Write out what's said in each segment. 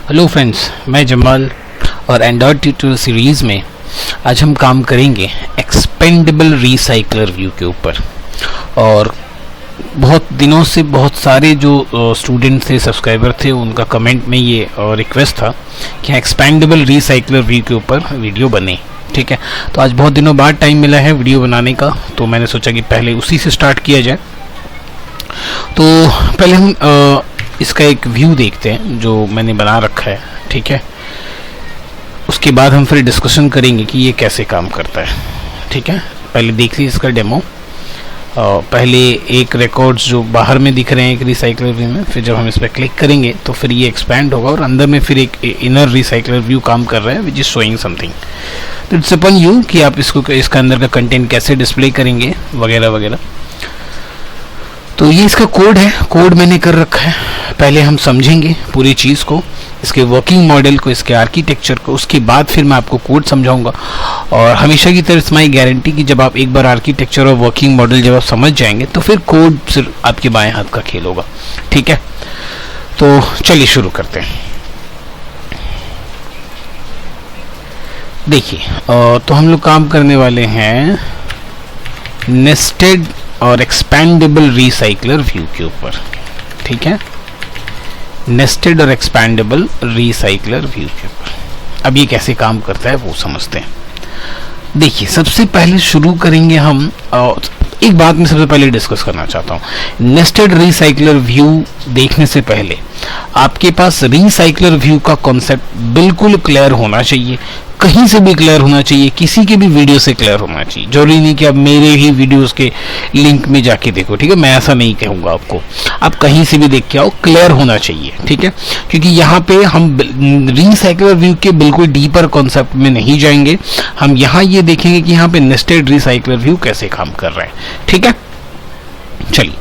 Hello friends, मैं जमाल और Android tutorial series में आज हम काम करेंगे एक्सपेंडेबल रिसाइकलर व्यू के ऊपर। और बहुत दिनों से बहुत सारे जो स्टूडेंट थे, सब्सक्राइबर थे, उनका कमेंट में ये रिक्वेस्ट था कि एक्सपेंडेबल रिसाइकलर व्यू के ऊपर वीडियो बने। ठीक है, तो आज बहुत दिनों बाद टाइम मिला है वीडियो बनाने का, तो मैंने सोचा कि पहले उसी से स्टार्ट किया जाए। तो पहले हम इसका एक व्यू देखते हैं जो मैंने बना रखा है। ठीक है, उसके बाद हम फिर डिस्कशन करेंगे कि ये कैसे काम करता है। ठीक है, पहले देख लीजिए इसका डेमो। पहले एक रिकॉर्ड्स जो बाहर में दिख रहे हैं एक रिसाइकलर व्यू में, फिर जब हम इस पर क्लिक करेंगे तो फिर ये एक्सपैंड होगा और अंदर में फिर एक इनर रिसाइकलर व्यू काम कर रहा है विच इज शोइंग समथिंग। तो इट्स अपन यू कि आप इसका अंदर का कंटेंट कैसे डिस्प्ले करेंगे वगैरह वगैरह। तो ये इसका कोड है, कोड मैंने कर रखा है। पहले हम समझेंगे पूरी चीज़ को, इसके वर्किंग मॉडल को, इसके आर्किटेक्चर को, उसके बाद फिर मैं आपको कोड समझाऊंगा। और हमेशा की तरह इट्स माई गारंटी कि जब आप एक बार आर्किटेक्चर और वर्किंग मॉडल जब आप समझ जाएंगे तो फिर कोड सिर्फ आपके बाएं हाथ का खेल होगा। ठीक है, तो चलिए शुरू करते हैं। देखिए, तो हम लोग काम करने वाले हैं नेस्टेड और एक्सपैंडेबल रिसाइकलर व्यू के ऊपर। ठीक है, नेस्टेड और एक्सपैंडेबल रिसाइकलर व्यू के ऊपर। अब ये कैसे काम करता है वो समझते हैं। देखिए, सबसे पहले शुरू करेंगे हम, एक बात मैं सबसे पहले डिस्कस करना चाहता हूँ। नेस्टेड रिसाइकलर व्यू देखने से पहले आपके पास रिसाइकलर व्यू का कॉन्सेप्ट बिल्कुल क्लियर होना चाहिए, कहीं से भी क्लियर होना चाहिए, किसी के भी वीडियो से क्लियर होना चाहिए। जरूरी नहीं कि आप मेरे ही वीडियोस के लिंक में जाके देखो। ठीक है, मैं ऐसा नहीं कहूँगा आपको, आप कहीं से भी देख के आओ, क्लियर होना चाहिए। ठीक है, क्योंकि यहाँ पे हम रिसाइकलर व्यू के बिल्कुल डीपर कॉन्सेप्ट में नहीं जाएंगे। हम यहाँ ये देखेंगे कि यहाँ पे नेस्टेड रिसाइकलर व्यू कैसे काम कर रहा है। ठीक है, चलिए,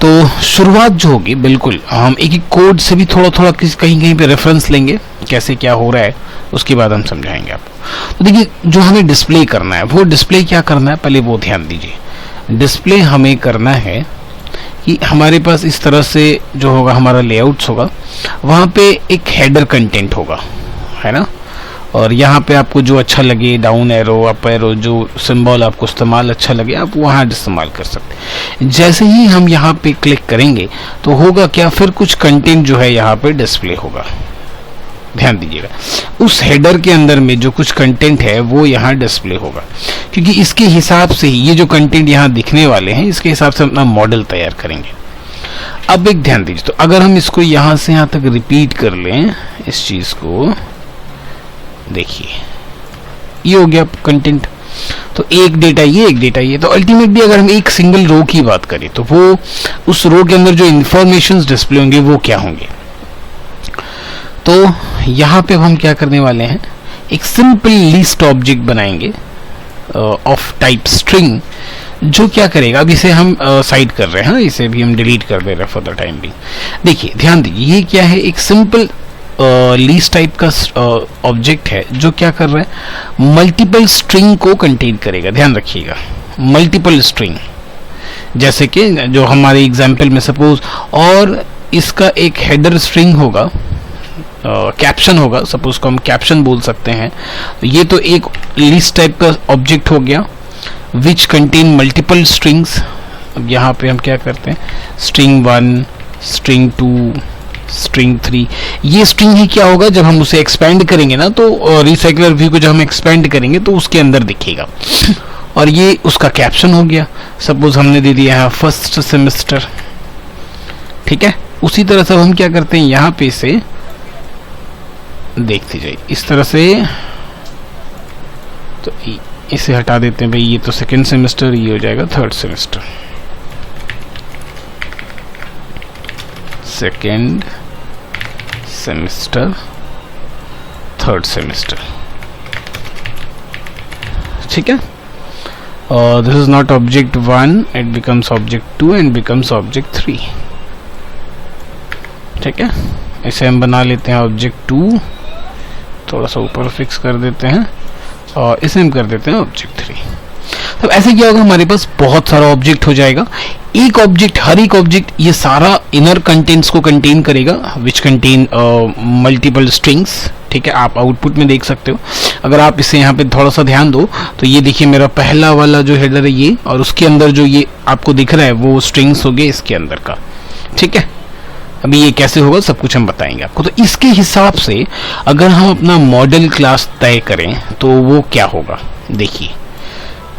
तो शुरुआत जो होगी, बिल्कुल हम एक एक कोड से भी थोड़ा थोड़ा कहीं कहीं पे रेफरेंस लेंगे कैसे क्या हो रहा है, उसके बाद हम समझाएंगे आपको। तो देखिए, जो हमें डिस्प्ले करना है, वो डिस्प्ले क्या करना है पहले वो ध्यान दीजिए। डिस्प्ले हमें करना है कि हमारे पास इस तरह से जो होगा हमारा लेआउट्स होगा, वहाँ पे एक हेडर कंटेंट होगा, है ना। और यहाँ पे आपको जो अच्छा लगे, डाउन एरो, अप एरो, जो सिंबल आपको इस्तेमाल अच्छा लगे, आप वहाँ इस्तेमाल कर सकते हैं। जैसे ही हम यहाँ पे क्लिक करेंगे तो होगा क्या, फिर कुछ कंटेंट जो है यहाँ पे डिस्प्ले होगा। ध्यान दीजिएगा, उस हेडर के अंदर में जो कुछ कंटेंट है वो यहाँ डिस्प्ले होगा, क्योंकि इसके हिसाब से ही ये जो कंटेंट यहाँ दिखने वाले हैं, इसके हिसाब से अपना मॉडल तैयार करेंगे। अब एक ध्यान दीजिए, तो अगर हम इसको यहाँ से यहाँ तक रिपीट कर लें इस चीज को, देखिए ये हो गया कंटेंट। तो एक डेटा ये, एक डेटा ये। तो अल्टीमेटली अगर हम एक सिंगल रो की बात करें तो वो उस रो के अंदर जो इंफॉर्मेशंस डिस्प्ले होंगे वो क्या होंगे। तो यहाँ पे हम क्या करने वाले हैं, एक सिंपल लिस्ट ऑब्जेक्ट बनाएंगे ऑफ टाइप स्ट्रिंग, जो क्या करेगा, अब इसे हम साइड कर रहे हैं, इसे भी हम डिलीट कर दे रहे हैं फॉर द टाइम भी। देखिए, ध्यान दीजिए, ये क्या है, एक सिंपल लिस्ट टाइप का ऑब्जेक्ट है जो क्या कर रहा है, मल्टीपल स्ट्रिंग को कंटेन करेगा। ध्यान रखिएगा, मल्टीपल स्ट्रिंग, जैसे कि जो हमारे एग्जाम्पल में सपोज, और इसका एक हेडर स्ट्रिंग होगा, कैप्शन होगा, सपोज को हम कैप्शन बोल सकते हैं। ये तो एक लिस्ट टाइप का ऑब्जेक्ट हो गया विच कंटेन मल्टीपल स्ट्रिंग्स। अब यहाँ पे हम क्या करते हैं, स्ट्रिंग 1, स्ट्रिंग 2, स्ट्रिंग 3। ये स्ट्रिंग ही क्या होगा, जब हम उसे एक्सपेंड करेंगे ना, तो रिसाइकलर व्यू को जब हम एक्सपेंड करेंगे तो उसके अंदर दिखेगा। और ये उसका कैप्शन हो गया, सपोज हमने दे दिया है फर्स्ट सेमेस्टर। ठीक है, उसी तरह से हम क्या करते हैं, यहाँ पे से देखते जाइए इस तरह से, तो इसे हटा देते हैं भाई, ये तो सेकेंड सेमेस्टर, ये हो जाएगा third semester, second semester, third semester. ठीक है, this is not object 1, it becomes object 2 and becomes object 3। ठीक है, इसे हम बना लेते हैं ऑब्जेक्ट 2, थोड़ा सा ऊपर फिक्स कर देते हैं, और इसे हम कर देते हैं ऑब्जेक्ट 3। तो ऐसे क्या होगा, हमारे पास बहुत सारा ऑब्जेक्ट हो जाएगा। एक ऑब्जेक्ट, हर एक ऑब्जेक्ट ये सारा इनर कंटेंट्स को कंटेन करेगा, विच कंटेन मल्टीपल स्ट्रिंग्स। ठीक है, आप आउटपुट में देख सकते हो। अगर आप इसे यहाँ पे थोड़ा सा ध्यान दो तो ये देखिए मेरा पहला वाला जो हेडर है ये, और उसके अंदर जो ये आपको दिख रहा है वो स्ट्रिंग्स हो गए इसके अंदर का। ठीक है, अभी ये कैसे होगा सब कुछ हम बताएंगे आपको। तो इसके हिसाब से अगर हम अपना मॉडल क्लास तय करें तो वो क्या होगा, देखिए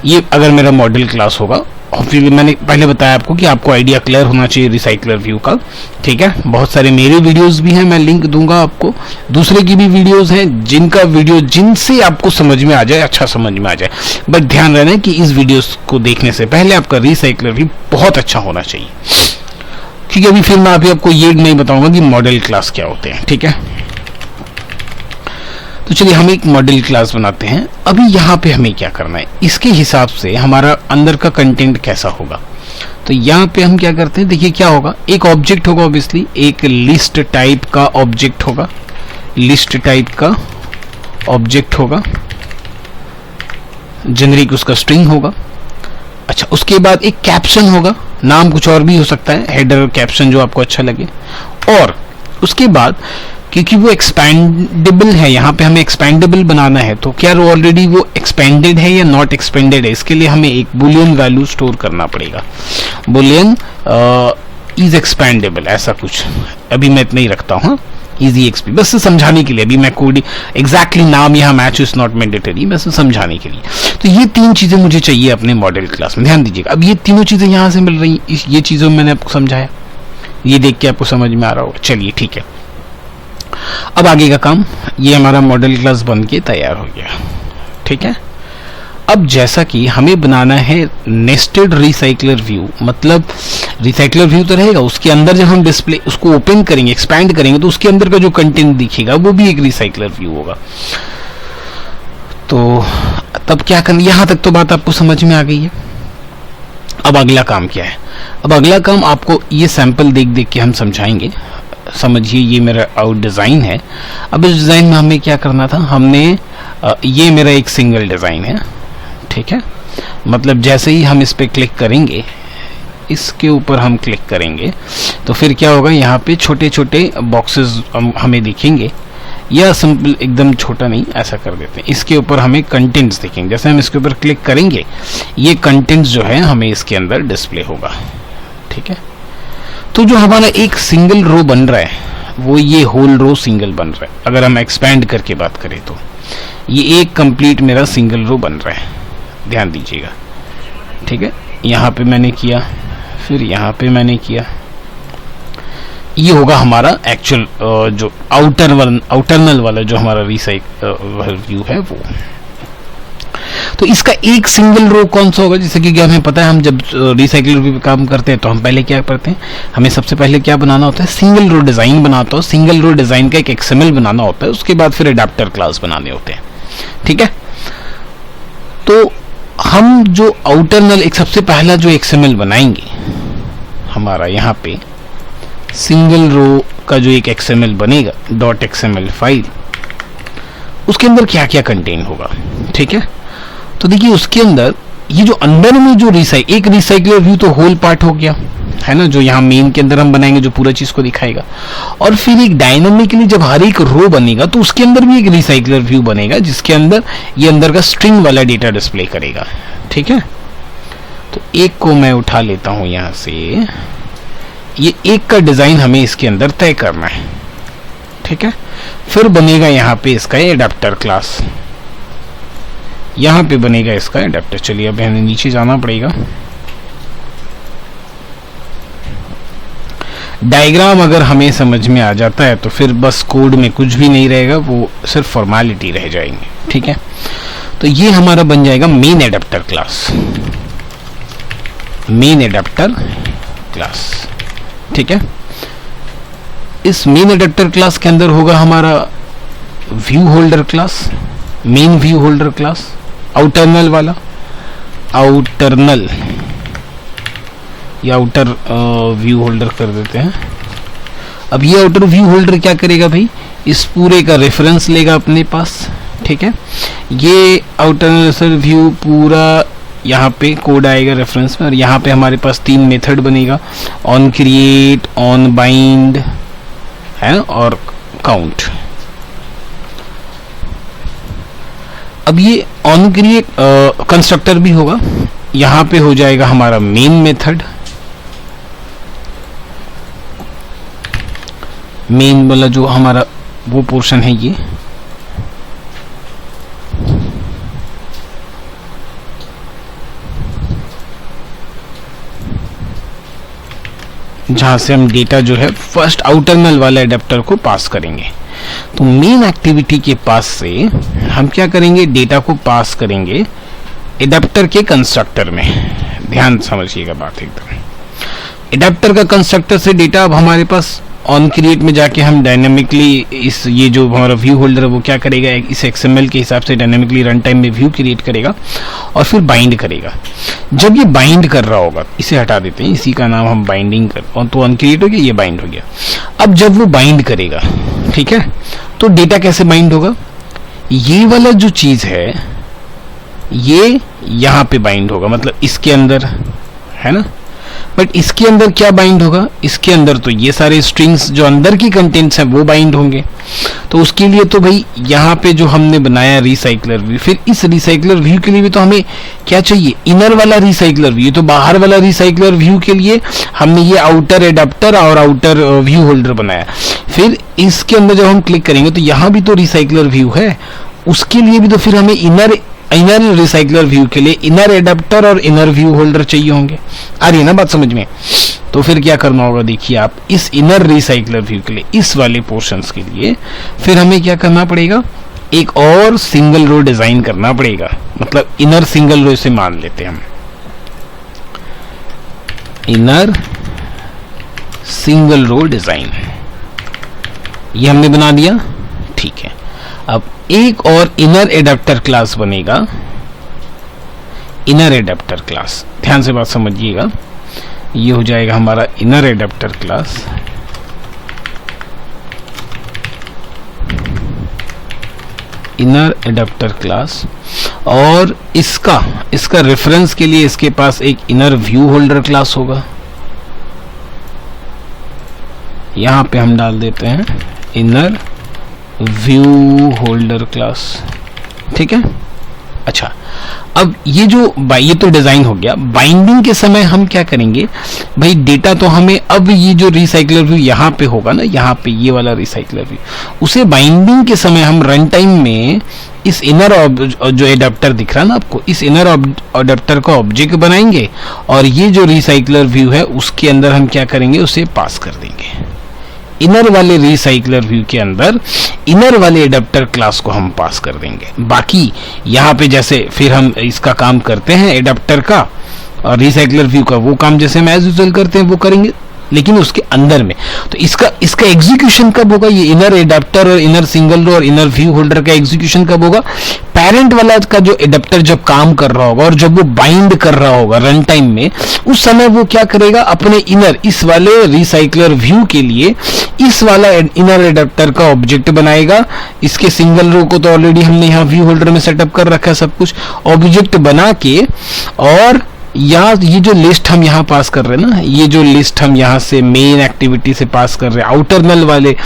ये अगर मेरा मॉडल क्लास होगा, ऑब्वियसली मैंने पहले बताया आपको कि आपको आइडिया क्लियर होना चाहिए रिसाइकलर व्यू का। ठीक है, बहुत सारे मेरे वीडियोस भी हैं, मैं लिंक दूंगा आपको, दूसरे की भी वीडियोस हैं जिनसे आपको समझ में आ जाए, अच्छा समझ में आ जाए। बट ध्यान रखना कि इस वीडियोस को देखने से पहले आपका रिसाइकलर व्यू बहुत अच्छा होना चाहिए, क्योंकि अभी फिर मैं आपको ये नहीं बताऊंगा कि मॉडल क्लास क्या होते हैं। ठीक है, तो चलिए हम एक मॉडल क्लास बनाते हैं। अभी यहाँ पे हमें क्या करना है, इसके हिसाब से हमारा अंदर का कंटेंट कैसा होगा। तो यहाँ पे हम क्या करते हैं, देखिए क्या होगा, एक ऑब्जेक्ट होगा, ऑब्वियसली एक लिस्ट टाइप का ऑब्जेक्ट होगा, लिस्ट टाइप का ऑब्जेक्ट होगा, जेनरिक उसका स्ट्रिंग होगा। अच्छा, उसके बाद एक कैप्शन होगा, नाम कुछ और भी हो सकता है, हेडर कैप्शन जो आपको अच्छा लगे। और उसके बाद क्योंकि वो एक्सपेंडेबल है, यहाँ पे हमें एक्सपेंडेबल बनाना है, तो क्या ऑलरेडी वो एक्सपेंडेड है या नॉट एक्सपेंडेड है, इसके लिए हमें एक बुलियन वैल्यू स्टोर करना पड़ेगा। बुलियन इज एक्सपेंडेबल, ऐसा कुछ अभी मैं इतना ही रखता हूँ, इजी एक्सपी, बस समझाने के लिए। अभी मैं कोड एग्जैक्टली नाम यहाँ मैच इज नॉट मैंडेटरी, बस समझाने के लिए। तो ये तीन चीजें मुझे चाहिए अपने मॉडल क्लास में, ध्यान दीजिएगा। अब ये तीनों चीजें यहाँ से मिल रही, ये चीजों में मैंने आपको समझाया, ये देख के आपको समझ में आ रहा होगा। चलिए ठीक है, अब आगे का काम, ये हमारा मॉडल क्लास बन के तैयार हो गया। ठीक है, अब जैसा कि हमें बनाना है नेस्टेड रिसाइकलर व्यू, मतलब रिसाइकलर व्यू तो रहेगा, उसके अंदर जब हम डिस्प्ले उसको ओपन करेंगे, एक्सपैंड करेंगे, तो उसके अंदर का जो कंटेंट दिखेगा वो भी एक रिसाइकलर व्यू होगा। तो तब क्या करना, यहां तक तो बात आपको समझ में आ गई है। अब अगला काम क्या है, अब अगला काम आपको ये सैंपल देख देख के हम समझाएंगे। समझिए ये मेरा आउट डिज़ाइन है। अब इस डिज़ाइन में हमें क्या करना था, हमने ये मेरा एक सिंगल डिज़ाइन है। ठीक है, मतलब जैसे ही हम इस पे क्लिक करेंगे, इसके ऊपर हम क्लिक करेंगे, तो फिर क्या होगा, यहाँ पे छोटे छोटे बॉक्सेस हमें दिखेंगे, या सिंपल एकदम छोटा नहीं, ऐसा कर देते हैं, इसके ऊपर हमें कंटेंट्स दिखेंगे। जैसे हम इसके ऊपर क्लिक करेंगे, ये कंटेंट्स जो है हमें इसके अंदर डिस्प्ले होगा। ठीक है, तो जो हमारा एक सिंगल रो बन रहा है वो ये होल रो सिंगल बन रहा है। अगर हम एक्सपैंड करके बात करें तो ये एक कंप्लीट मेरा सिंगल रो बन रहा है, ध्यान दीजिएगा। ठीक है, यहाँ पे मैंने किया, फिर यहाँ पे मैंने किया, ये होगा हमारा एक्चुअल जो आउटरनल वाला जो हमारा रिसाइकल व्यू है वो। तो इसका एक सिंगल रो कौन सा होगा, जैसे कि हमें पता है, हम जब रिसाइकलर व्यू पे काम करते हैं तो हम पहले क्या करते हैं, हमें सबसे पहले क्या बनाना होता है, सिंगल रो डिजाइन बनाता हो, सिंगल रो डिजाइन का एक एक्सएमएल बनाना होता है, उसके बाद फिर अडेप्टर क्लास बनाने होते हैं। ठीक है, तो हम जो आउटरनल एक सबसे पहला जो एक्सएमएल बनाएंगे, हमारा यहाँ पे सिंगल रो का जो एक एक्सएमएल बनेगा, .xml फाइल, उसके अंदर क्या क्या कंटेन होगा। ठीक है, तो देखिए उसके अंदर ये जो अंदर में जो एक रिसाइकलर व्यू तो होल पार्ट हो गया है ना, जो यहाँ मेन के अंदर हम बनाएंगे, जो पूरा चीज को दिखाएगा। और फिर एक डायनामिकली जब हर एक रो बनेगा तो उसके अंदर भी एक रिसाइकलर व्यू बनेगा, जिसके अंदर ये अंदर का स्ट्रिंग वाला डेटा डिस्प्ले करेगा। ठीक है, तो एक को मैं उठा लेता हूं यहां से, ये एक का डिजाइन हमें इसके अंदर तय करना है। ठीक है, फिर बनेगा यहाँ पे इसका एडेप्टर क्लास, यहाँ पे बनेगा इसका एडेप्टर। चलिए अब हमें नीचे जाना पड़ेगा। डायग्राम अगर हमें समझ में आ जाता है तो फिर बस कोड में कुछ भी नहीं रहेगा, वो सिर्फ फॉर्मेलिटी रह जाएंगे। ठीक है, तो ये हमारा बन जाएगा main adapter class, main adapter class. ठीक है, इस मेन एडेप्टर क्लास के अंदर होगा हमारा view holder class, main view holder class, आउटरनल वाला, आउटरनल या आउटर व्यू होल्डर कर देते हैं। अब ये आउटर व्यू होल्डर क्या करेगा भाई, इस पूरे का रेफरेंस लेगा अपने पास। ठीक है, ये आउटरनल व्यू पूरा यहाँ पे कोड आएगा रेफरेंस में, और यहाँ पे हमारे पास 3 मेथड बनेगा, ऑन क्रिएट, ऑन बाइंड है और काउंट। अब ये ऑन क्रिएट कंस्ट्रक्टर भी होगा, यहाँ पे हो जाएगा हमारा मेन मेथड, मेन वाला जो हमारा वो पोर्शन है ये, जहां से हम डेटा जो है फर्स्ट आउटर नल वाले एडेप्टर को पास करेंगे। तो मेन एक्टिविटी के पास से हम क्या करेंगे, डेटा को पास करेंगे एडेप्टर के कंस्ट्रक्टर में। ध्यान समझिएगा बात एकदम, एडेप्टर का कंस्ट्रक्टर से डेटा अब हमारे पास ऑन क्रिएट में जाके हम डायनेमिकली इस ये जो हमारा व्यू होल्डर है वो क्या करेगा, इस XML के हिसाब से डायनेमिकली रन टाइम में व्यू क्रिएट करेगा और फिर बाइंड करेगा। जब ये बाइंड कर रहा होगा, इसे हटा देते हैं, इसी का नाम हम बाइंडिंग कर, और तो ऑन क्रिएट हो गया, ये बाइंड हो गया। अब जब वो बाइंड करेगा, ठीक है, तो डेटा कैसे बाइंड होगा, ये वाला जो चीज है ये यहाँ पे बाइंड होगा, मतलब इसके अंदर है ना। बट इसके अंदर क्या बाइंड होगा, इसके अंदर तो ये सारे स्ट्रिंग्स जो अंदर की कंटेंट्स हैं वो बाइंड होंगे। तो उसके लिए तो भाई यहाँ पे जो हमने बनाया रिसाइकलर व्यू, फिर इस रिसाइकलर व्यू के लिए भी तो हमें क्या चाहिए, इनर वाला रिसाइकलर व्यू। तो बाहर वाला रिसाइकलर व्यू के लिए हमने ये आउटर एडाप्टर और आउटर व्यू होल्डर बनाया। फिर इसके अंदर जब हम क्लिक करेंगे तो यहाँ भी तो रिसाइकलर व्यू है, उसके लिए भी तो फिर हमें इनर रिसाइकलर व्यू के लिए इनर एडाप्टर और इनर व्यू होल्डर चाहिए होंगे। आ रही है ना बात समझ में। तो फिर क्या करना होगा, देखिए आप, इस इनर रिसाइकलर व्यू के लिए, इस वाले पोर्शंस के लिए फिर हमें क्या करना पड़ेगा, एक और सिंगल रो डिजाइन करना पड़ेगा। मतलब इनर सिंगल रो से मान लेते हैं हम, इनर सिंगल रो डिजाइन, ये हमने बना दिया, ठीक है। अब एक और इनर एडाप्टर क्लास बनेगा, इनर एडाप्टर क्लास, ध्यान से बात समझिएगा, ये हो जाएगा हमारा inner adapter class. Inner adapter class, और इसका रेफरेंस के लिए इसके पास एक इनर व्यू होल्डर क्लास होगा। यहां पे हम डाल देते हैं इनर व्यू होल्डर क्लास, ठीक है। अच्छा, अब ये तो डिजाइन हो गया। बाइंडिंग के समय हम क्या करेंगे भाई, डेटा तो हमें अब ये जो रिसाइकलर व्यू यहाँ पे होगा ना, यहाँ पे ये वाला रिसाइकलर व्यू, उसे बाइंडिंग के समय हम रन टाइम में इस इनर जो एडाप्टर दिख रहा है ना आपको, इस इनर एडाप्टर का ऑब्जेक्ट बनाएंगे और ये जो रिसाइकलर व्यू है उसके अंदर हम क्या करेंगे, उसे पास कर देंगे। इनर वाले रिसाइकलर व्यू के अंदर इनर वाले एडाप्टर क्लास को हम पास कर देंगे। बाकी यहाँ पे जैसे फिर हम इसका काम करते हैं एडाप्टर का और रिसाइकलर व्यू का, वो काम जैसे हम एज यूजुअल करते हैं वो करेंगे, लेकिन उसके अंदर में। तो इसका एग्जीक्यूशन कब होगा, ये इनर एडाप्टर और इनर सिंगल रो और इनर व्यू होल्डर का एग्जीक्यूशन कब होगा, पेरेंट वाला का जो एडाप्टर जब काम कर रहा होगा और जब वो बाइंड कर रहा होगा रन टाइम में, उस समय वो क्या करेगा, अपने इनर इस वाले रिसाइकलर व्यू के लिए इस वाला इनर एडाप्टर का ऑब्जेक्ट बनाएगा। इसके सिंगल रो को तो ऑलरेडी हमने यहाँ व्यू होल्डर में सेटअप कर रखा है सब कुछ, ऑब्जेक्ट बना के, और यहाँ ये जो लिस्ट हम यहाँ पास कर रहे हैं ना, ये जो लिस्ट हम यहाँ से मेन एक्टिविटी से पास कर रहे हैं आउटर नल वाले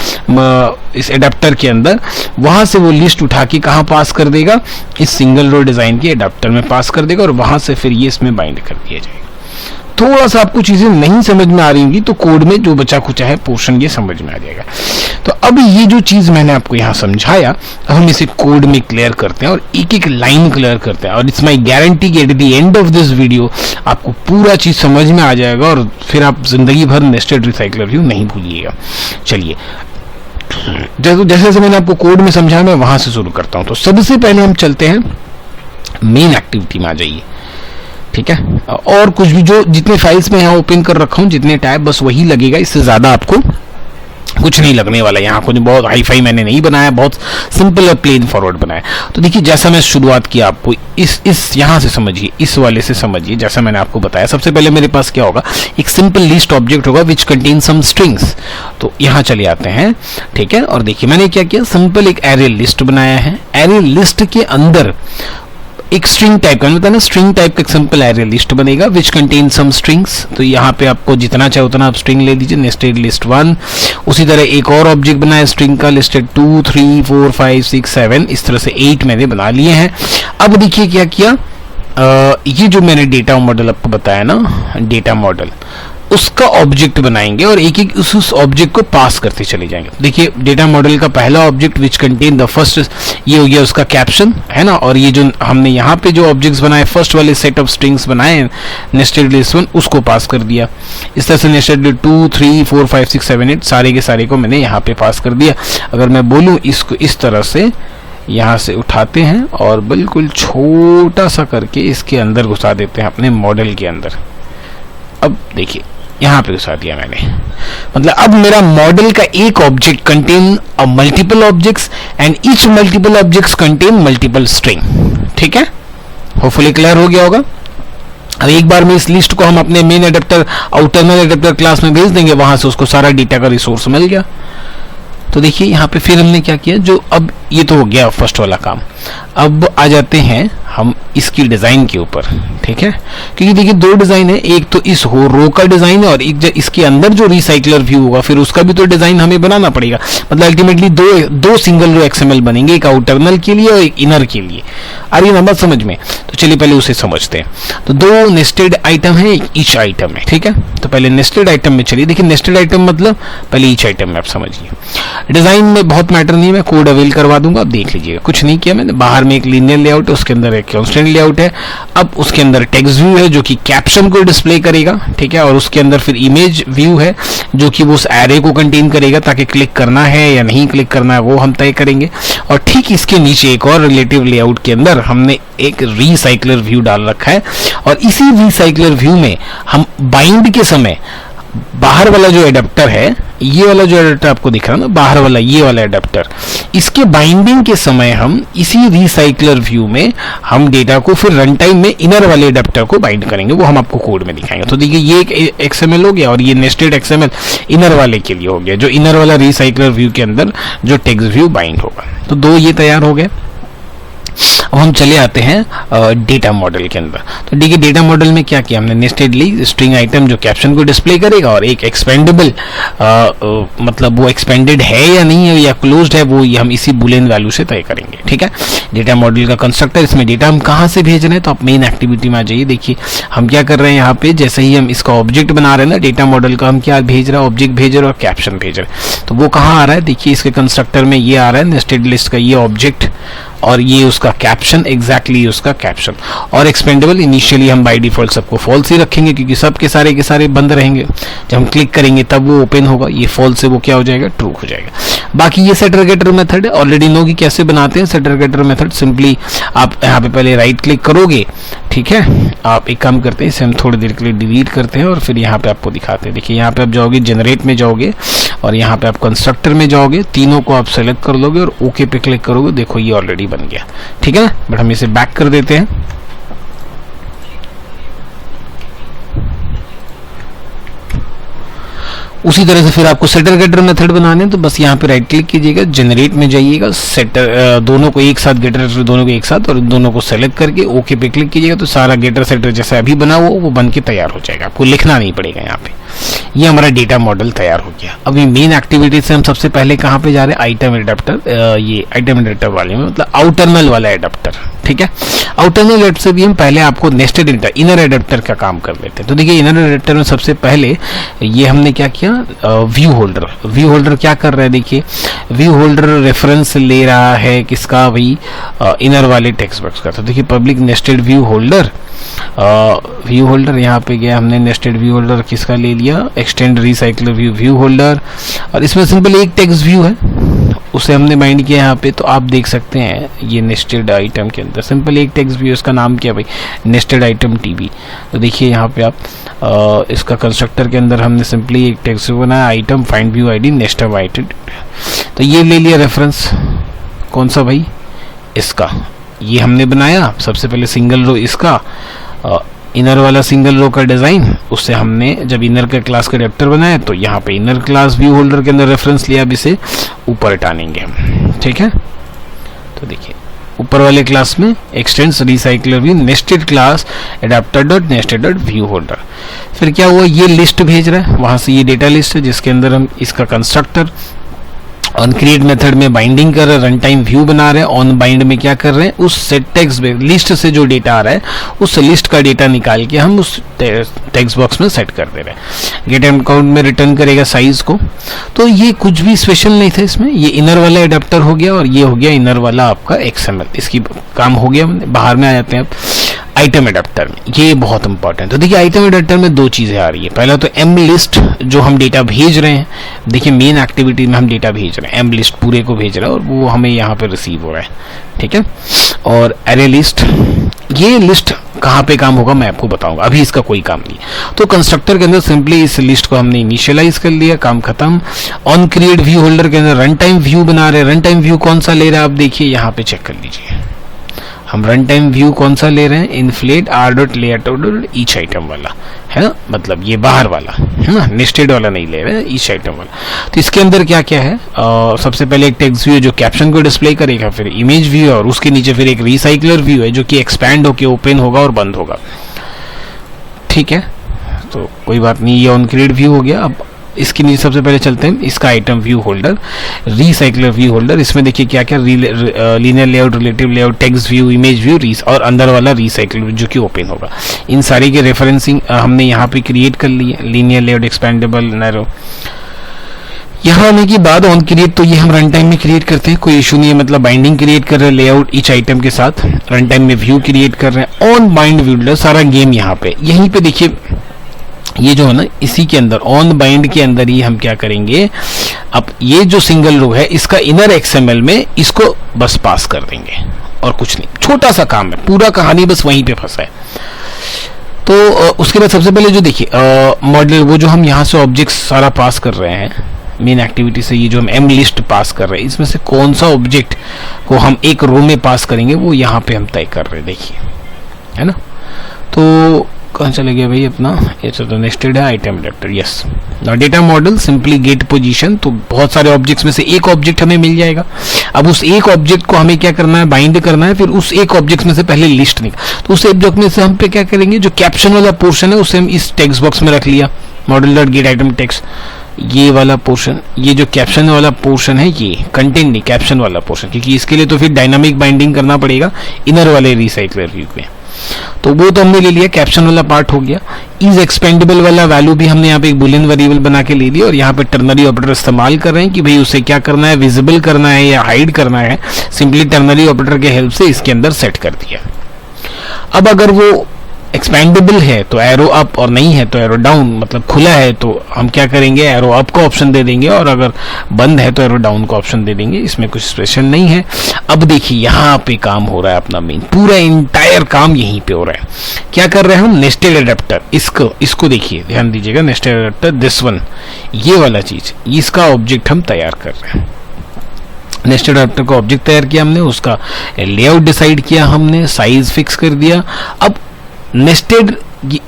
इस एडाप्टर के अंदर, वहां से वो लिस्ट उठा के कहाँ पास कर देगा, इस सिंगल रो डिजाइन के एडाप्टर में पास कर देगा, और वहां से फिर ये इसमें बाइंड कर दिया जाएगा। थोड़ा सा आपको चीजें नहीं समझ में आ रही होंगी तो कोड में जो बचा कुचा है पोर्शन ये समझ में आ जाएगा। तो अब ये जो चीज मैंने आपको यहाँ समझाया, हम इसे कोड में क्लियर करते हैं और एक एक लाइन क्लियर करते हैं, और इट्स माई गारंटी कि at the end of this video आपको पूरा चीज समझ में आ जाएगा और फिर आप जिंदगी भर नेस्टेड रिसाइकलर व्यू नहीं भूलिएगा। चलिए, जैसे जैसे मैंने आपको कोड में समझाया मैं वहां से शुरू करता हूं। तो सबसे पहले हम चलते हैं मेन एक्टिविटी में, आ जाइए, ठीक है। और कुछ भी जो जितने फाइल्स में यहाँ ओपन कर रखा हूँ, जितने टैब, बस वही लगेगा, इससे ज्यादा आपको कुछ नहीं लगने वाला। यहाँ कुछ बहुत हाई फाई मैंने नहीं बनाया, बहुत सिंपल और प्लेन फॉरवर्ड बनाया। तो देखिए, जैसा मैं शुरुआत किया, आपको इस यहाँ से समझिए, इस वाले से समझिए। जैसा मैंने आपको बताया, सबसे पहले मेरे पास क्या होगा, एक सिंपल लिस्ट ऑब्जेक्ट होगा विच कंटेन सम स्ट्रिंग्स। तो यहाँ चले आते हैं, ठीक है। और देखिए मैंने क्या किया, सिंपल एक एरे लिस्ट बनाया है। एरे लिस्ट के अंदर एक स्ट्रिंग टाइप का मतलब ना, स्ट्रिंग टाइप का सिंपल एरे लिस्ट बनेगा विच कंटेन सम स्ट्रिंग्स। तो यहाँ पे आपको जितना चाहे उतना आप स्ट्रिंग ले लीजिए, नेस्टेड लिस्ट 1। उसी तरह एक और ऑब्जेक्ट बनाया स्ट्रिंग का, लिस्टेड 2 3 4 5 6 7, इस तरह से 8 मैंने बना लिए हैं। अब देखिए क्या किया, ये जो मैंने डेटा मॉडल आपको बताया ना, डेटा मॉडल, उसका ऑब्जेक्ट बनाएंगे और एक एक उस ऑब्जेक्ट को पास करते चले जाएंगे। देखिए डेटा मॉडल का पहला object which contain the first, ये हो गया उसका कैप्शन, है ना। और ये जो हमने यहाँ पे जो ऑब्जेक्ट्स बनाए, फर्स्ट वाले सेट ऑफ स्ट्रिंग्स बनाए नेस्टेड लिस्ट 1, उसको पास कर दिया। इस तरह से नेस्टेड 2 3 4 5 6 7 8 सारे के सारे को मैंने यहाँ पे पास कर दिया। अगर मैं बोलूँ इसको इस तरह से यहाँ से उठाते हैं और बिल्कुल छोटा सा करके इसके अंदर घुसा देते हैं अपने मॉडल के अंदर। अब देखिए यहाँ पे घुसा दिया मैंने, मतलब अब मेरा मॉडल का एक object contain multiple objects and each multiple objects contain multiple string. ठीक है, होपफुली क्लियर हो गया होगा। अब एक बार में इस लिस्ट को हम अपने मेन एडेप्टर आउटरनल एडेप्टर क्लास में भेज देंगे, वहां से उसको सारा डेटा का रिसोर्स मिल गया। तो देखिए यहाँ पे फिर हमने क्या किया, जो अब ये तो हो गया फर्स्ट वाला काम। अब आ जाते हैं हम इसकी डिजाइन के ऊपर। ठीक है, क्योंकि देखिए दो डिजाइन है, एक तो इस रो का डिजाइन है और एक इसके अंदर जो रिसाइकलर व्यू होगा फिर उसका भी तो डिजाइन हमें बनाना पड़ेगा। मतलब अल्टीमेटली दो सिंगल रो एक्सएमएल बनेंगे, एक आउटरनल के लिए और एक इनर के लिए। आ रही नंबर समझ में? तो चलिए पहले उसे समझते हैं। तो दो नेस्टेड आइटम है, एक ईच आइटम है। ठीक है, तो पहले नेस्टेड आइटम में चलिए। देखिए नेस्टेड आइटम मतलब पहले ईच आइटम में आप समझिए। डिजाइन में बहुत मैटर नहीं, मैं कोड अवेल करवा दूंगा, आप देख लीजिएगा। कुछ नहीं किया मैंने, बाहर में एक लीनियर लेआउट है, उसके अंदर एक कांस्टेंट लेआउट है। अब उसके अंदर टेक्स्ट व्यू है जो कि कैप्शन को डिस्प्ले करेगा। ठीक है, और उसके अंदर फिर इमेज व्यू है जो कि वो उस एरे को कंटेन करेगा, ताकि क्लिक करना है या नहीं क्लिक करना है वो हम तय करेंगे। और ठीक इसके नीचे एक और रिलेटिव लेआउट के अंदर हमने एक रिसाइकलर व्यू डाल रखा है, और इसी रिसाइकलर व्यू में हम बाइंड के समय बाहर वाला जो एडेप्टर है, ये वाला जो एडेप्टर आपको दिख रहा है ना, बाहर वाला ये वाला एडेप्टर, इसके बाइंडिंग के समय हम इसी रिसाइकलर व्यू में हम डेटा को फिर रन टाइम में इनर वाले एडेप्टर को बाइंड करेंगे, वो हम आपको कोड में दिखाएंगे। तो देखिए ये एक एक्सएमएल हो गया और ये नेस्टेड एक्सएमएल इनर वाले के लिए हो गया, जो इनर वाला रिसाइकलर व्यू के अंदर जो टेक्स्ट व्यू बाइंड होगा। तो दो ये तैयार हो गए। अब हम चले आते हैं डेटा मॉडल के अंदर। तो देखिए डेटा मॉडल में क्या किया हमने, नेस्टेडली स्ट्रिंग आइटम जो कैप्शन को डिस्प्ले करेगा और एक एक्सपेंडेबल मतलब वो एक्सपेंडेड है या नहीं है या क्लोज्ड है, वो हम इसी बुलियन वैल्यू से तय करेंगे। ठीक है, डेटा मॉडल का कंस्ट्रक्टर, इसमें डेटा हम कहाँ से भेज रहे हैं, तो आप मेन एक्टिविटी में आ जाइए। देखिए हम क्या कर रहे हैं यहाँ पे, जैसे ही हम इसका ऑब्जेक्ट बना रहे हैं ना डेटा मॉडल का, हम क्या भेज रहे हैं, ऑब्जेक्ट भेज रहे हैं और कैप्शन भेज रहे हैं। तो वो कहाँ आ रहा है, देखिए इसके कंस्ट्रक्टर में ये आ रहा है नेस्टेड लिस्ट का ये ऑब्जेक्ट और ये उसका कैप्शन, एग्जैक्टली उसका कैप्शन। और एक्सपेंडेबल इनिशियली हम बाय डिफॉल्ट सबको फॉल्स ही रखेंगे, क्योंकि सब के सारे बंद रहेंगे। जब हम क्लिक करेंगे तब वो ओपन होगा, ये फॉल्स से वो क्या हो जाएगा, ट्रू हो जाएगा। बाकी ये सेटर गेटर मेथड है, ऑलरेडी नो कि कैसे बनाते हैं सेटर गेटर मेथड। सिंपली आप यहाँ पे पहले राइट क्लिक करोगे, ठीक है, आप एक काम करते हैं, इसे हम थोड़ी देर के लिए डिलीट करते हैं और फिर यहाँ पे आपको दिखाते हैं। देखिए यहाँ पे आप जाओगे जनरेट में जाओगे और यहाँ पे आप कंस्ट्रक्टर में जाओगे, तीनों को आप सेलेक्ट कर लोगे और ओके पे क्लिक करोगे, देखो ये ऑलरेडी बन गया। ठीक है ना, बट हम इसे बैक कर देते हैं। उसी तरह से फिर आपको सेटर गेटर मेथड बनाने हैं, तो बस यहाँ पे राइट क्लिक कीजिएगा, जनरेट में जाइएगा, सेटर दोनों को एक साथ, गेटर दोनों को एक साथ और दोनों को सेलेक्ट करके ओके पे क्लिक कीजिएगा, तो सारा गेटर सेटर जैसा अभी बना हुआ वो बन के तैयार हो जाएगा, आपको लिखना नहीं पड़ेगा यहाँ पे। ये हमारा डेटा मॉडल तैयार हो गया। अभी मेन एक्टिविटी से हम सबसे पहले कहाँ पे जा रहे हैं, आइटम एडाप्टर, ये आइटम एडाप्टर वाले में, मतलब आउटरनल वाला एडाप्टर। ठीक है, आउटरनल एडाप्टर से भी हम पहले आपको नेस्टेड इनर एडाप्टर का काम कर लेते हैं। तो देखिए इनर एडाप्टर में सबसे पहले ये हमने क्या किया, व्यू होल्डर क्या कर रहा है, देखिए व्यू होल्डर रेफरेंस ले रहा है किसका, भाई इनर वाले टेक्स्ट बॉक्स का। तो देखिए पब्लिक नेस्टेड व्यू होल्डर, यहाँ पे गया, हमने नेस्टेड व्यू होल्डर किसका ले लिया, एक्सटेंड रिसाइकलर व्यू होल्डर, और इसमें सिंपल एक टेक्स्ट व्यू है उसे हमने बाइंड किया यहाँ पे। तो आप देख सकते हैं ये नेस्टेड आइटम के अंदर सिंपल एक टेक्स्ट व्यू, इसका नाम क्या भाई, नेस्टेड आइटम टीबी। तो देखिए यहाँ पे आप इसका कंस्ट्रक्टर के अंदर हमने सिंपली एक टेक्स्ट व्यू बनाया, item find view ID nested item. तो ये ले लिया रेफरेंस, कौन सा भाई, इसका, ये हमने बनाया सबसे पहले सिंगल रो इसका, इनर वाला सिंगल रो का डिजाइन, उससे हमने जब इनर का क्लास का एडेप्टर बनाया तो यहाँ पे इनर क्लास व्यू होल्डर के अंदर रेफरेंस लिया, अब इसे ऊपर टानेंगे हम। ठीक है, तो देखिए ऊपर वाले क्लास में extends recycler view nested class adapter dot nested dot view holder. फिर क्या हुआ, ये लिस्ट भेज रहा है, वहां से ये डेटा लिस्ट है जिसके अंदर हम इसका कंस्ट्रक्टर ऑन क्रिएट मेथड में बाइंडिंग कर रहे हैं, रन टाइम व्यू बना रहे हैं, ऑन बाइंड में क्या कर रहे हैं, उस सेट टेक्स्ट लिस्ट से जो डेटा आ रहा है उस लिस्ट का डेटा निकाल के हम उस टेक्स्ट बॉक्स में सेट कर दे रहे हैं। गेट अकाउंट में रिटर्न करेगा साइज को। तो ये कुछ भी स्पेशल नहीं था इसमें, ये इनर वाला एडाप्टर हो गया और ये हो गया इनर वाला आपका XML। इसकी काम हो गया, बाहर में आ जाते हैं अब आइटम एडाप्टर में। ये बहुत इंपॉर्टेंट। तो देखिए आइटम एडाप्टर में दो चीजें आ रही है। पहला तो एम लिस्ट जो हम डेटा भेज रहे हैं, देखिए मेन एक्टिविटी में हम डेटा भेज रहे हैं, एम लिस्ट पूरे को भेज रहा है और वो हमें यहाँ पे रिसीव हो रहा है, ठीक है। और एरे लिस्ट, ये लिस्ट कहाँ पे काम होगा मैं आपको बताऊंगा, अभी इसका कोई काम नहीं। तो कंस्ट्रक्टर के अंदर सिंपली इस लिस्ट को हमने इनिशियलाइज कर लिया, काम खत्म। ऑन क्रिएट व्यू होल्डर के अंदर रन टाइम व्यू बना रहे हैं। रन टाइम व्यू कौन सा ले रहा है आप देखिए यहाँ पे चेक कर लीजिए, हम रन टाइम व्यू कौन सा ले रहे हैं, inflate R dot layout dot each item वाला है ना, मतलब ये बाहर वाला है ना, नेस्टेड वाला नहीं ले रहे हैं, ईच आइटम वाला। तो इसके अंदर क्या क्या है, सबसे पहले एक टेक्स्ट व्यू है जो कैप्शन को डिस्प्ले करेगा, फिर इमेज व्यू है और उसके नीचे फिर एक रिसाइकलर व्यू है जो कि एक्सपैंड होकर ओपन होगा और बंद होगा, ठीक है। तो कोई बात नहीं, ये ऑन क्रिएट व्यू हो गया। अब इसके नीचे सबसे पहले चलते हैं इसका item view holder, recycler view holder. इसमें देखिए क्या क्या, linear layout, relative layout, text view, image view और अंदर वाला रिसाइकलर व्यू जो कि ओपन होगा। इन सारी के रेफरेंसिंग हमने यहाँ पे क्रिएट कर ली है, लीनियर लेआउट, एक्सपेंडेबल, नैरो। यहाँ आने के बाद ऑन क्रिएट, तो ये हम रन टाइम में क्रिएट करते हैं, कोई इशू नहीं है, मतलब बाइंडिंग क्रिएट कर रहे हैं लेआउट ईच आइटम के साथ, रन टाइम में व्यू क्रिएट कर रहे हैं। ऑन बाइंड व्यू सारा गेम यहाँ पे, यहीं पे देखिए ये जो है ना, इसी के अंदर ऑन बाइंड के अंदर ही हम क्या करेंगे, अब ये जो सिंगल रो है इसका इनर XML में इसको बस पास कर देंगे और कुछ नहीं, छोटा सा काम है, पूरा कहानी बस वहीं पे फंसा है। तो उसके बाद सबसे पहले जो देखिए मॉडल, वो जो हम यहाँ से ऑब्जेक्ट सारा पास कर रहे हैं मेन एक्टिविटी से, ये जो हम एम लिस्ट पास कर रहे हैं इसमें से कौन सा ऑब्जेक्ट को हम एक रो में पास करेंगे वो यहाँ पे हम तय कर रहे हैं, देखिए है ना। तो कहाँ चले गया भाई अपना, ये तो नेस्टेड है item adapter, yes. Data model simply get position, तो बहुत सारे ऑब्जेक्ट्स में से एक ऑब्जेक्ट हमें मिल जाएगा। अब उस एक ऑब्जेक्ट को हमें क्या करना है, बाइंड करना है, फिर उस एक ऑब्जेक्ट में से पहले लिस्ट निकाल, तो उस ऑब्जेक्ट में से हम पे क्या करेंगे, जो कैप्शन वाला पोर्शन है उसे हम इस टेक्स्ट बॉक्स में रख लिया, model dot gate item text, ये वाला पोर्शन, ये जो कैप्शन वाला पोर्शन है ये कंटेंट नहीं, कैप्शन वाला पोर्शन, क्योंकि इसके लिए तो फिर डायनामिक बाइंडिंग करना पड़ेगा इनर वाले रिसाइकलर व्यू में। तो वो तो हमने ले लिया, कैप्शन वाला पार्ट हो गया। इज एक्सपेंडेबल वाला वैल्यू भी हमने यहाँ पे एक बुलियन वेरिएबल बना के ले लिया और यहाँ पे टर्नरी ऑपरेटर इस्तेमाल कर रहे हैं कि भाई उसे क्या करना है, विजिबल करना है या हाइड करना है, सिंपली टर्नरी ऑपरेटर के हेल्प से इसके अंदर सेट कर दिया। अब अगर वो एक्सपेंडेबल है तो एरो अप और नहीं है तो एरो डाउन, मतलब खुला है तो हम क्या करेंगे, एरो अप का ऑप्शन दे देंगे और अगर बंद है तो एरो डाउन का ऑप्शन दे देंगे, इसमें कुछ स्पेशल नहीं है। अब देखिए यहाँ पे काम हो रहा है अपना मेन, पूरा इंटायर काम यहीं पे हो रहा है। क्या कर रहे हैं हम, नेस्टेड एडाप्टर, इसको देखिए, ध्यान दीजिएगा, नेस्टेड एडाप्टर दिस वन, ये वाला चीज, इसका ऑब्जेक्ट हम तैयार कर रहे हैं। नेस्टेड एडाप्टर का ऑब्जेक्ट तैयार किया हमने, उसका लेआउट डिसाइड किया हमने, साइज फिक्स कर दिया। अब नेस्टेड,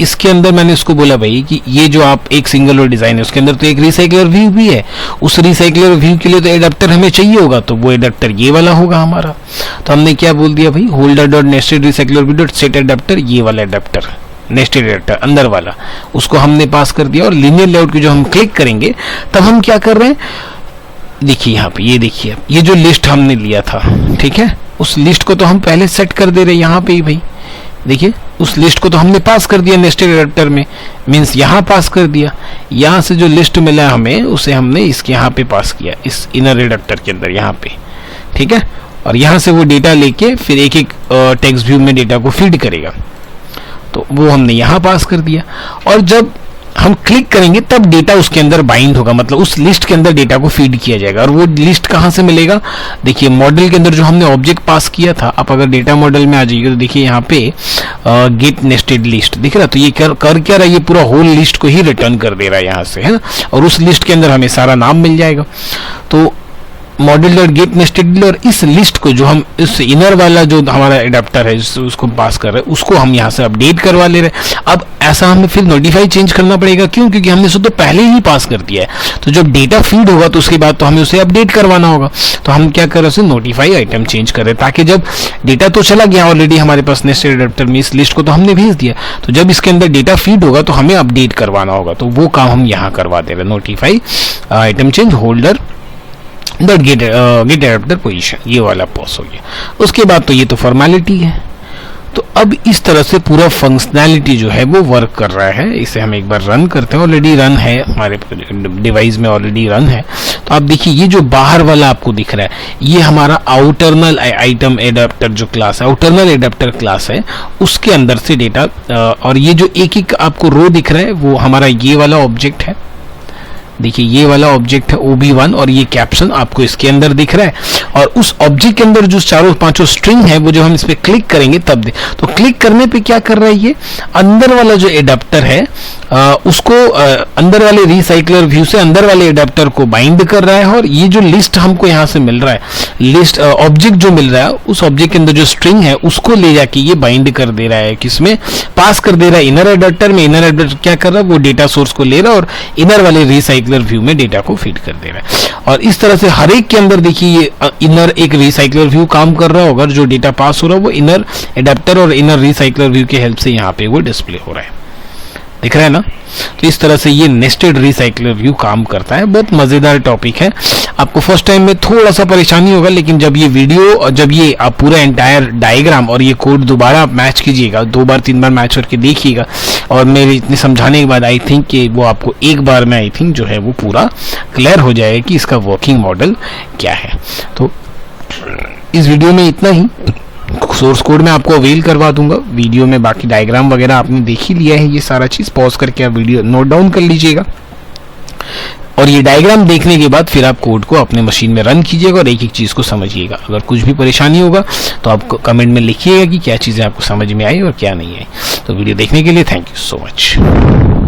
इसके अंदर मैंने उसको बोला भाई कि ये जो आप एक सिंगल रो डिजाइन है उसके अंदर तो एक रिसाइकलर व्यू भी है, उस रिसाइकलर व्यू के लिए तो एडाप्टर हमें चाहिए होगा, तो वो एडाप्टर ये वाला होगा हमारा। तो हमने क्या बोल दिया भाई, holder dot nested recycler view dot set adapter, ये वाला एडाप्टर नेस्टेड एडाप्टर अंदर वाला, उसको हमने पास कर दिया। और लीनियर लेआउट की जो हम क्लिक करेंगे तब हम क्या कर रहे हैं, देखिए यहाँ पे, ये देखिए ये जो लिस्ट हमने लिया था, ठीक है, उस लिस्ट को तो हम पहले सेट कर दे रहे हैं यहाँ पे ही भाई, देखिए उस लिस्ट को तो हमने पास कर दिया नेस्टेड एडाप्टर में, मींस यहाँ पास कर दिया, यहाँ से जो लिस्ट मिला हमें उसे हमने इसके यहाँ पे पास किया, इस इनर एडाप्टर के अंदर यहाँ पे, ठीक है। और यहाँ से वो डेटा लेके फिर एक एक टेक्स्ट व्यू में डेटा को फीड करेगा, तो वो हमने यहाँ पास कर दिया। और जब हम क्लिक करेंगे तब डेटा उसके अंदर बाइंड होगा, मतलब उस लिस्ट के अंदर डेटा को फीड किया जाएगा। और वो लिस्ट कहाँ से मिलेगा, देखिए मॉडल के अंदर जो हमने ऑब्जेक्ट पास किया था, आप अगर डेटा मॉडल में आ जाइए तो देखिए यहाँ पे गेट नेस्टेड लिस्ट दिख रहा, तो ये कर क्या रहा है, ये पूरा होल लिस्ट को ही रिटर्न कर दे रहा है यहाँ से, है ना। और उस लिस्ट के अंदर हमें सारा नाम मिल जाएगा। तो मॉडल डॉट गेट नेस्टेड और इस लिस्ट को जो हम इस इनर वाला जो हमारा एडाप्टर है उसको पास कर रहे हैं उसको हम यहाँ से अपडेट करवा ले रहे हैं। अब ऐसा हमें फिर नोटिफाई चेंज करना पड़ेगा, क्यों? क्योंकि हमने उसे तो पहले ही पास कर दिया है। तो जब डेटा फीड होगा तो उसके बाद तो हमें उसे अपडेट करवाना होगा। तो हम क्या कर रहे हैं, नोटिफाई आइटम चेंज कर रहे हैं, ताकि जब डेटा तो चला गया ऑलरेडी हमारे पास नेस्टेड एडाप्टर में, इस लिस्ट को तो हमने भेज दिया, तो जब इसके अंदर डेटा फीड होगा तो हमें अपडेट करवाना होगा। तो वो काम हम यहाँ करवा दे रहे हैं, notify item change holder dot get adapter position, ये वाला पॉस हो गया। उसके बाद तो ये तो फॉर्मेलिटी है। तो अब इस तरह से पूरा फंक्शनैलिटी जो है वो वर्क कर रहा है। इसे हम एक बार रन करते हैं, ऑलरेडी रन है हमारे डिवाइस में, ऑलरेडी रन है। तो आप देखिए ये जो बाहर वाला आपको दिख रहा है ये हमारा आउटरनल आइटम एडाप्टर जो क्लास है, आउटरनल एडाप्टर क्लास है, उसके अंदर से डेटा, और ये जो एक एक आपको रो दिख रहा है वो हमारा ये वाला ऑब्जेक्ट है। देखिए ये वाला ऑब्जेक्ट है OB1 और ये कैप्शन आपको इसके अंदर दिख रहा है। और उस ऑब्जेक्ट के अंदर जो चारों पांचों स्ट्रिंग है वो जब हम इस पे क्लिक करेंगे तब तो क्लिक करने पे क्या कर रहा है, ये अंदर वाला जो एडाप्टर है उसको अंदर वाले रिसाइकलर व्यू से अंदर वाले एडाप्टर को बाइंड कर रहा है। और ये जो लिस्ट हमको यहाँ से मिल रहा है, लिस्ट ऑब्जेक्ट जो मिल रहा है, उस ऑब्जेक्ट के अंदर जो स्ट्रिंग है उसको ले जाके ये बाइंड कर दे रहा है, किसमें पास कर दे रहा है, इनर एडाप्टर में। इनर एडाप्टर क्या कर रहा है, वो डेटा सोर्स को ले रहा है और इनर वाले रिसाइकलर व्यू में डेटा को फीड कर दे रहा है। और इस तरह से हर एक के अंदर देखिए ये इनर एक रिसाइकलर व्यू काम कर रहा होगा, जो डेटा पास हो रहा है वो इनर एडाप्टर और इनर रिसाइकलर व्यू के हेल्प से यहाँ पे वो डिस्प्ले हो रहा है, दिख रहा है ना। तो इस तरह से ये नेस्टेड रिसाइकलर व्यू काम करता है। बहुत मजेदार टॉपिक है, आपको फर्स्ट टाइम में थोड़ा सा परेशानी होगा, लेकिन जब ये वीडियो और जब ये आप पूरा एंटायर डायग्राम और ये कोड दोबारा आप मैच कीजिएगा, 2 बार 3 बार मैच करके देखिएगा, और मेरे इतने समझाने के बाद आई थिंक कि वो आपको एक बार में आई थिंक जो है वो पूरा क्लियर हो जाएगा कि इसका वर्किंग मॉडल क्या है। तो इस वीडियो में इतना ही। सोर्स कोड में आपको अवेल करवा दूंगा, वीडियो में बाकी डायग्राम वगैरह आपने देख ही लिया है। ये सारा चीज पॉज करके आप वीडियो नोट डाउन कर लीजिएगा, और ये डायग्राम देखने के बाद फिर आप कोड को अपने मशीन में रन कीजिएगा और एक एक चीज को समझिएगा। अगर कुछ भी परेशानी होगा तो आप कमेंट में लिखिएगा कि क्या चीजें आपको समझ में आई और क्या नहीं आई। तो वीडियो देखने के लिए थैंक यू सो मच।